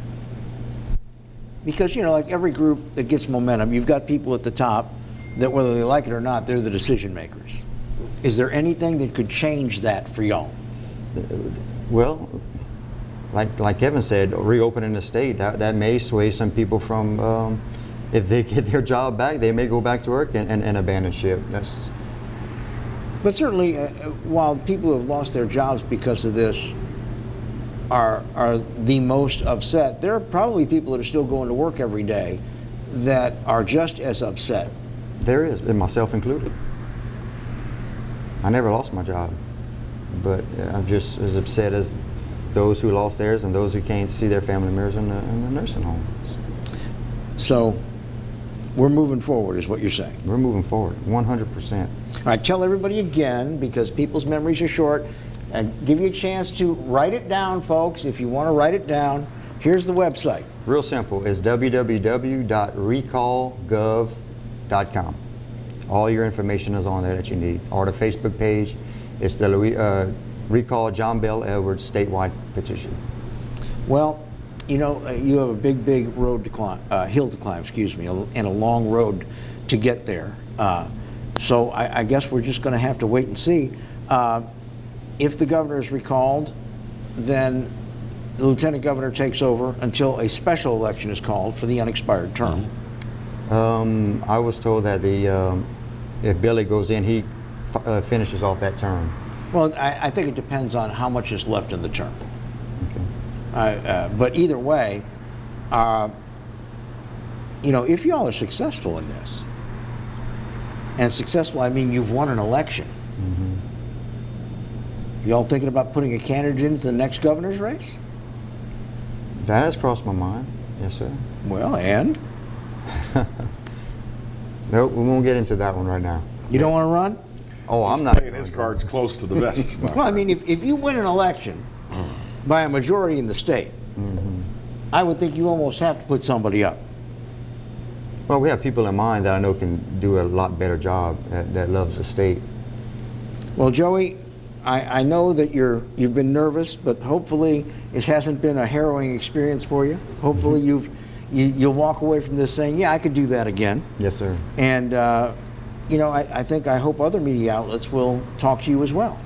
Because, like every group that gets momentum, you've got people at the top that, whether they like it or not, they're the decision makers. Is there anything that could change that for y'all? Well, like Kevin said, reopening the state, that may sway some people from, if they get their job back, they may go back to work and abandon ship. But certainly, while people who have lost their jobs because of this are the most upset, there are probably people that are still going to work every day that are just as upset. There is, and myself included. I never lost my job, but I'm just as upset as those who lost theirs and those who can't see their family members in the nursing homes. So we're moving forward is what you're saying. We're moving forward, 100%. All right, tell everybody again, because people's memories are short, and give you a chance to write it down, folks. If you want to write it down, here's the website. Real simple. It's www.recallgov.com. All your information is on there that you need. Or the Facebook page. It's the Recall John Bell Edwards statewide petition. Well, you have a big road to climb, hill to climb, and a long road to get there. So I guess we're just going to have to wait and see. If the governor is recalled, then the lieutenant governor takes over until a special election is called for the unexpired term. I was told that if Billy goes in, he finishes off that term. Well, I think it depends on how much is left in the term. Okay. But either way, if y'all are successful in this, and successful, I mean you've won an election. Y'all thinking about putting a candidate into the next governor's race? That has crossed my mind, yes, sir. Well, and? No, we won't get into that one right now. You don't want to run? Oh, He's I'm not playing his cards close to the vest. Well, I mean, if you win an election by a majority in the state, I would think you almost have to put somebody up. Well, we have people in mind that I know can do a lot better job that loves the state. Well, Joey, I know that you've been nervous, but hopefully this hasn't been a harrowing experience for you. Hopefully you'll walk away from this saying, yeah, I could do that again. Yes, sir. And I hope other media outlets will talk to you as well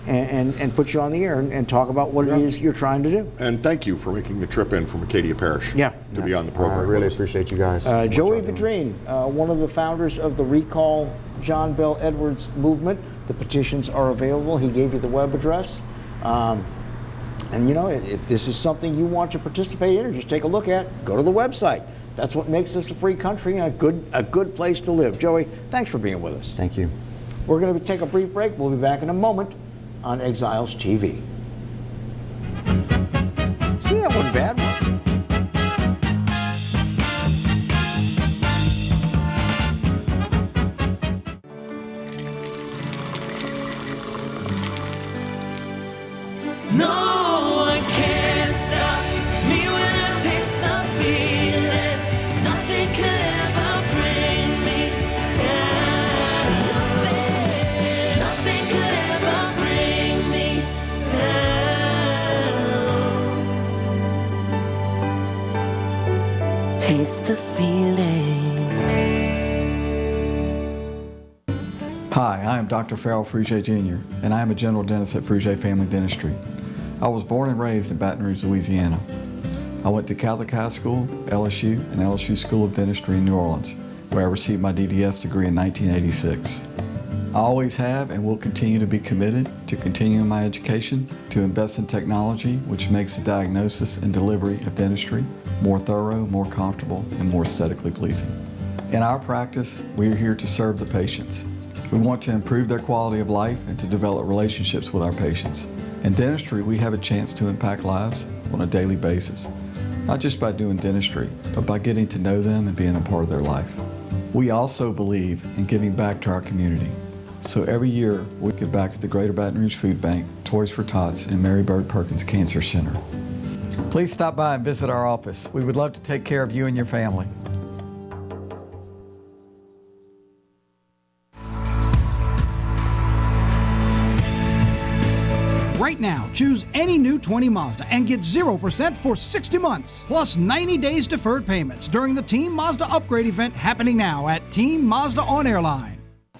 and put you on the air and talk about what it is you're trying to do. And thank you for making the trip in from Acadia Parish to be on the program. I really appreciate you guys. Joey Vidrine, one of the founders of the Recall John Bell Edwards movement. The petitions are available. He gave you the web address. And if this is something you want to participate in or just take a look at, go to the website. That's what makes this a free country and a good place to live. Joey, thanks for being with us. Thank you. We're going to take a brief break. We'll be back in a moment on Exiles TV. See, that wasn't bad. miss the feeling. Hi, I am Dr. Farrell Fruget Jr., and I am a general dentist at Fruget Family Dentistry. I was born and raised in Baton Rouge, Louisiana. I went to Catholic High School, LSU, and LSU School of Dentistry in New Orleans, where I received my DDS degree in 1986. I always have and will continue to be committed to continuing my education, to invest in technology which makes the diagnosis and delivery of dentistry more thorough, more comfortable, and more aesthetically pleasing. In our practice, we are here to serve the patients. We want to improve their quality of life and to develop relationships with our patients. In dentistry, we have a chance to impact lives on a daily basis, not just by doing dentistry, but by getting to know them and being a part of their life. We also believe in giving back to our community. So every year, we give back to the Greater Baton Rouge Food Bank, Toys for Tots, and Mary Bird Perkins Cancer Center. Please stop by and visit our office. We would love to take care of you and your family. Right now, choose any new 20 Mazda and get 0% for 60 months, plus 90 days deferred payments during the Team Mazda upgrade event happening now at Team Mazda on Airline.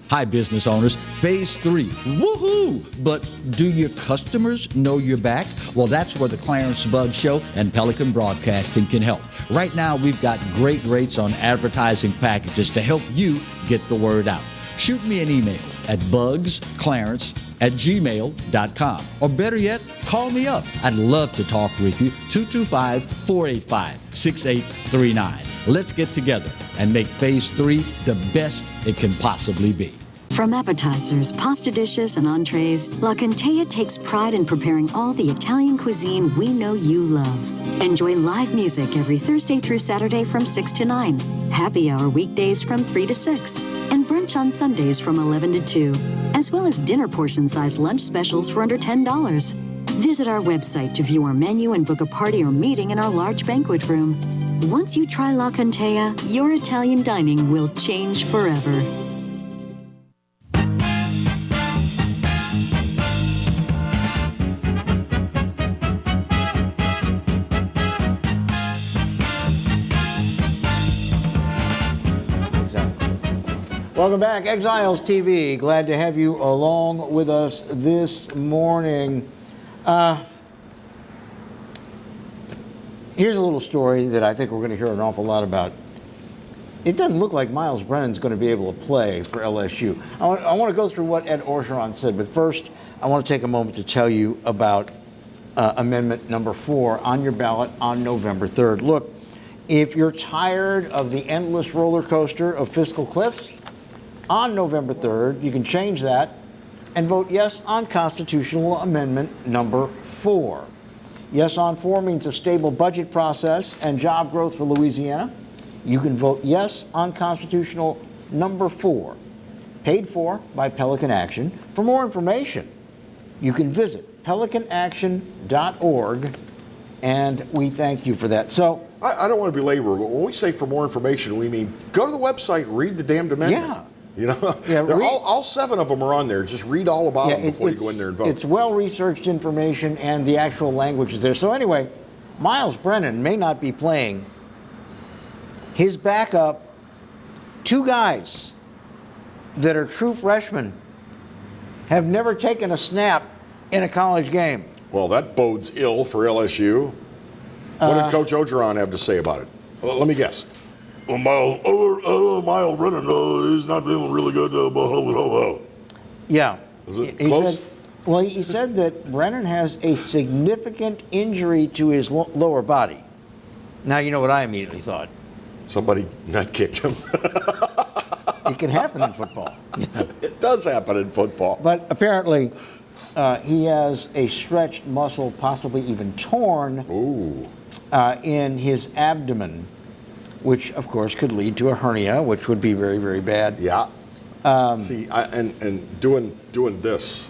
Hi, business owners. Phase 3. Woohoo! But do your customers know you're back? Well, that's where the Clarence Bugg Show and Pelican Broadcasting can help. Right now, we've got great rates on advertising packages to help you get the word out. Shoot me an email at bugsclarence@gmail.com. Or better yet, call me up. I'd love to talk with you. 225-485-6839. Let's get together and make Phase 3 the best it can possibly be. From appetizers, pasta dishes, and entrees, La Contea takes pride in preparing all the Italian cuisine we know you love. Enjoy live music every Thursday through Saturday from 6 to 9, happy hour weekdays from 3 to 6, and brunch on Sundays from 11 to 2, as well as dinner portion-sized lunch specials for under $10. Visit our website to view our menu and book a party or meeting in our large banquet room. Once you try La Contea, your Italian dining will change forever. Welcome back, Exiles TV. Glad to have you along with us this morning. Here's a little story that I think we're going to hear an awful lot about. It doesn't look like Miles Brennan's going to be able to play for LSU. I want to go through what Ed Orgeron said, but first I want to take a moment to tell you about Amendment number 4 on your ballot on November 3rd. Look, if you're tired of the endless roller coaster of fiscal cliffs, on November 3rd, you can change that and vote yes on Constitutional Amendment number 4. Yes on 4 means a stable budget process and job growth for Louisiana. You can vote yes on Constitutional number 4, paid for by Pelican Action. For more information, you can visit pelicanaction.org, and we thank you for that. So I don't want to belabor, but when we say for more information, we mean go to the website, read the damned amendment. Yeah. You know, yeah, all 7 of them are on there. Just read all about them before you go in there and vote. It's well-researched information, and the actual language is there. So anyway, Miles Brennan may not be playing. His backup, 2 guys that are true freshmen, have never taken a snap in a college game. Well, that bodes ill for LSU. What did Coach Orgeron have to say about it? Let me guess. Well, Miles Brennan, he's not feeling really good. Yeah. Is it close? He said that Brennan has a significant injury to his lower body. Now, you know what I immediately thought. Somebody nut kicked him. It can happen in football. It does happen in football. But apparently, he has a stretched muscle, possibly even torn, in his abdomen, which, of course, could lead to a hernia, which would be very, very bad. Yeah. See, and doing this.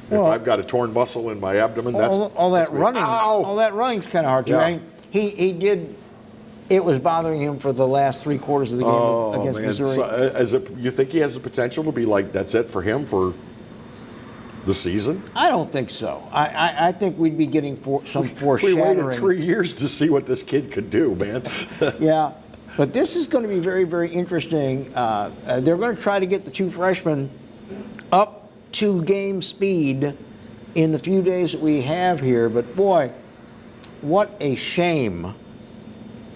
Well, if I've got a torn muscle in my abdomen, that's all that running. Ow! All that running's kind of hard to. Yeah. I mean, he did. It was bothering him for the last 3 quarters of the game against Missouri. So, you think he has the potential to be like, that's it for him for the season? I don't think so. I think we'd be getting some foreshadowing. We waited 3 years to see what this kid could do, man. Yeah. But this is going to be very, very interesting. They're going to try to get the two freshmen up to game speed in the few days that we have here. But boy, what a shame.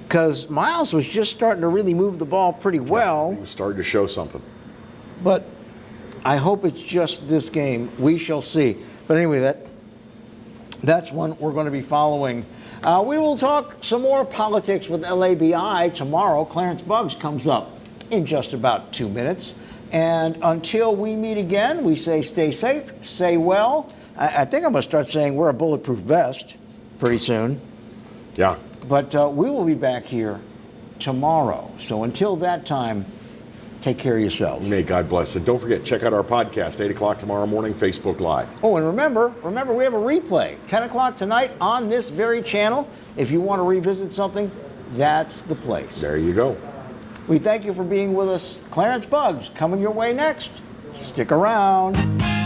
Because Miles was just starting to really move the ball pretty well. He was starting to show something. But I hope it's just this game. We shall see. But anyway, that's one we're going to be following. We will talk some more politics with LABI tomorrow. Clarence Buggs comes up in just about 2 minutes. And until we meet again, we say stay safe, stay well. I think I'm going to start saying wear a bulletproof vest pretty soon. Yeah. But we will be back here tomorrow. So until that time, take care of yourselves. May God bless. And don't forget, check out our podcast, 8 o'clock tomorrow morning, Facebook Live. Oh, and remember, we have a replay, 10 o'clock tonight on this very channel. If you want to revisit something, that's the place. There you go. We thank you for being with us. Clarence Buggs coming your way next. Stick around.